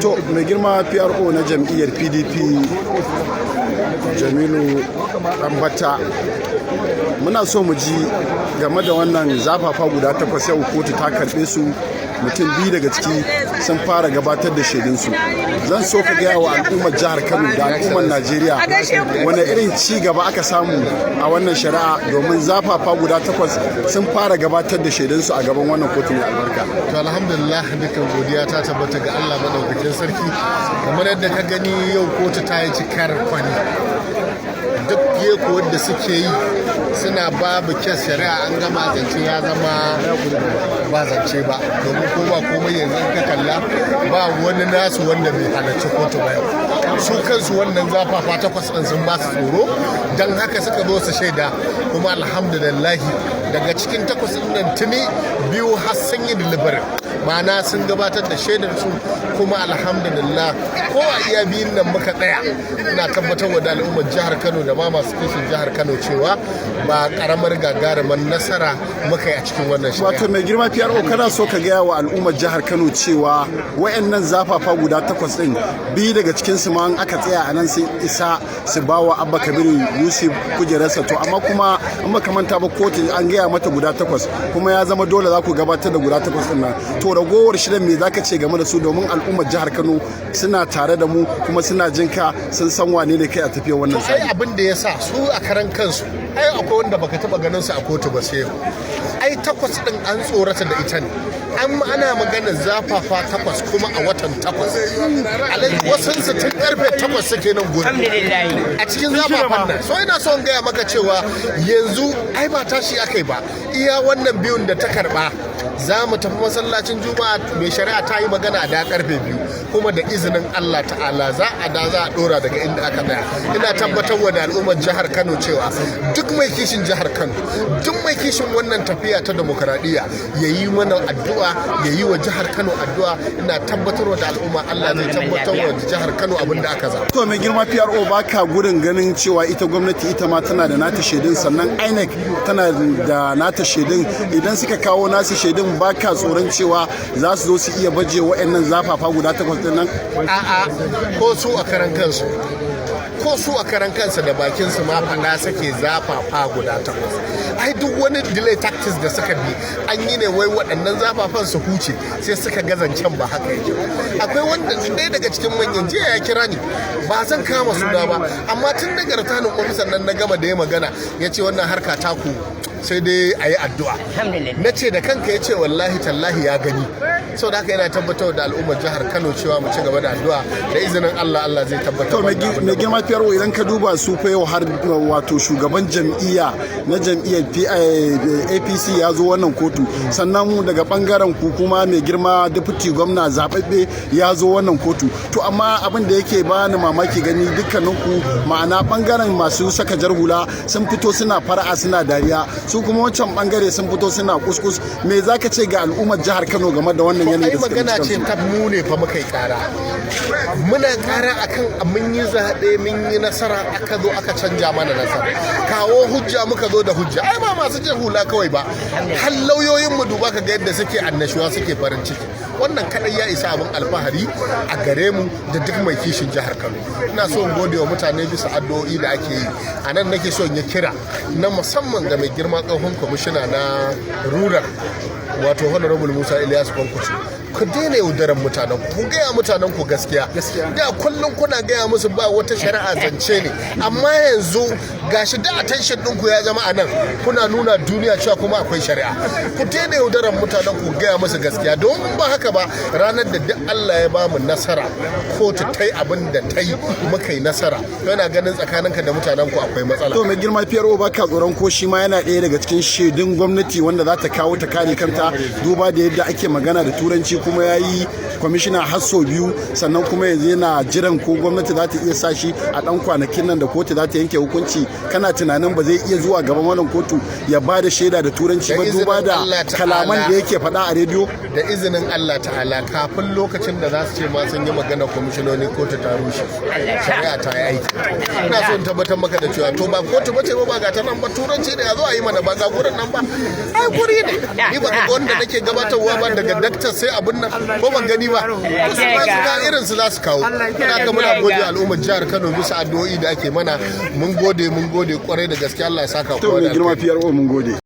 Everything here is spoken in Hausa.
To mai girma PRO na jam'iyyar PDP Jamilu Ɗanbata, muna so mu ji game da wannan zafafa guda 8 yau kotu ta karɓe su, mutum 2 daga ciki sun fara gabatar da shaidunsu. Zan so ka gaya wa al'ummar jihar Kano da al'ummar Najeriya wani irin ci gaba aka samu a wannan shari'a, domin zafafa guda 8 sun fara gabatar da shaidunsu a gaban wannan kotu mai albarka. To alhamdulillah, dukkan godiya ta tabbata ga Allah madaukakin sarki. Kamar yadda ka gani yau kotu ta yi cikar kwani. Duk yekuwar da suke yi suna babu kes shari'a an gama zance ya zama ba zance ba, domin ko ba komai yanzu ka kalla ba wani nasu wanda bai halarci kotu ba yau. Su kansu wannan zafafa 8 ɗin sun ba su tsoro, don haka suka zo su shaida. Kuma alhamdulillahi daga cikin 8 ɗin nan tuni 2 har sun yi delivery, ma'ana sun gabatar da shaidar su. Kuma alhamdulillah ko a iya biyun nan muka tsaya, ina tabbatar wa da al'ummar jihar Kano da ma masu kishin jihar Kano cewa ba karamar gagarumar nasara muka yi a cikin wannan shari'a. Wato mai girma PRO, kana so ka gaya wa al'ummar jihar Kano cewa wayannan zafafa guda 8 din 2 daga cikin su ma an aka tsaya a nan sun isa su bawa Abba Kabiru Yusuf kujerarsa, to amma kuma in baka manta ba kotu an gaya mata guda 8 kuma ya zama dole za ku gabatar da guda 8 din nan. To ragowar shirin me zaka ce game da su, domin al'ummar jihar Kano suna tare da mu kuma suna jinka, sun san wane ne kai a tafiyar wannan sai abin da ya sa su a karan kansu, ai akwai wanda baka taba ganin su a kotu ba sai ai 8 din an tsorata da ita ne. Ana maganar zafafa 8 kuma a watan 8 wasu su tun karfe 8 suke nan gudu a cikin zafafan nan. So ina son gaya maka cewa yanzu ai ba tashi akai ba, iya wannan biyun da ta karba za mu tafi masallacin juma'a. Mai shari'a ta yi magana da karfe 2 kuma da izinin Allah ta'ala za a dora daga inda aka tsaya. Ina tabbatar wa da al'ummar jihar Kano cewa duk mai kishin jihar Kano, duk mai kishin wannan tafiya ta demokradiyya ya yi mana addu'a, ya yi wa jihar Kano addu'a. Ina tabbatar wa da al'umma Allah zai tabbatar wa jihar Kano abin da aka zaba. To mai girma PRO, baka gudun ganin cewa ita gwamnati ita ma tana da nata shaidun, sannan INEC tana da nata shaidun. Idan suka kawo nasu shaidun, baka tsoron cewa za su zo su iya baje wa'annan zafafa guda 8 din nan? A'a, ko su a karan kansu da bakin su ma faɗa suke zafafa guda 8. ai duk wani delay tactics da suka bi an yi ne wai waɗannan zafafan su huce, sai suka ga zancen ba haka yake. Akwai wanda ɗaya daga cikin manyan jiya ya kira ni, ba zan kama suna ba, amma tun daga ratanin ofisan nan na gama da ya magana ya ce wannan harka taku sai dai a yi addu'a. Na ce da kanka, ya ce wallahi tallahi ya gani. Sau da haka yana tabbatar da al'ummar jihar Kano cewa mu ci gaba da addu'a da izinin Allah zai tabbatar. Mai girma PRO, idan ka duba su fa yau har wato shugaban jam'iyya na jam'iyyar APC ya zo wannan kotu, sannan daga bangaren ku kuma mai girma deputy gwamna zababbe ya zo wannan kotu. To amma abin da yake bani mamaki gani dukkanin ku, ma'ana bangaren masu saka jar hula sun fito suna fara'a suna dariya, su kuma wancan bangare sun fito suna kuskus. Me zaka ce ga al'ummar jihar Kano game da wannan yanayi da suka magana ce ta mu ne fa muka yi kara, muna kara akan mun yi zaɓe mun yi nasara, aka zo aka canja mana nasara. Kawo hujja, muka zo da hujja. Ai ba masu jin hula kawai ba, har lauyoyin mu duba ka ga yadda suke annashuwa, suke farin ciki. Wannan kadai ya isa abin alfahari a gare mu da duk mai kishin jihar Kano. Ina so in gode wa mutane bisa addu'o'i da ake yi. A nan nake so in yi kira na musamman ga mai girma tsohon kwamishina na rural, wato honorable Musa Ilyasu Kwankwaso. Ku daina yaudaran mutanen ku gaya mutanen ku gaskiya. Da kullum kuna gaya musu ba wata shari'a zance ne, amma yanzu gashi da attention ɗinku ya zama a nan, kuna nuna duniya cewa kuma akwai shari'a. Ku daina yaudaran mutanen ku gaya musu gaskiya, domin ba haka ba ranar da duk Allah ya ba mu nasara, kotu ta yi abin da ta yi muka yi nasara, yana ganin tsakaninka da mutanen ku akwai matsala. To mai girma PRO, baka tsoron ko shi ma yana ɗaya daga cikin shaidun gwamnati wanda za ta kawo ta kare kanta, duba da yadda ake magana da turanci, kuma ya yi kwamishina har sau 2, sannan kuma yanzu yana jiran ko gwamnati za ta iya sa shi a ɗan kwanakin nan da kotu za ta yanke hukunci. Kana tunanin ba zai iya zuwa gaban wannan kotu ya ba da shaida da turanci ba, duba da kalaman da yake faɗa a rediyo? Da izinin Allah ta'ala, kafin lokacin da za su ce ma sun yi magana kwamishinoni, kotu ta rushe, shari'a ta yi aiki. Ina so in tabbatar maka da cewa to ba kotu ba ce ba ga ta nan ba, turanci da ya zo a yi mana, ba ga gurin nan ba, ai guri ne. Ni ba ga wanda nake gabatarwa ba, daga daktar sai abu abin nan ko ban gani ba su ma su ka irin su za su kawo haka muna gode al'ummar jihar Kano bisa addu'o'i da ake mana mun gode kwarai da gaske Allah ya saka kowa da girma PRO mun gode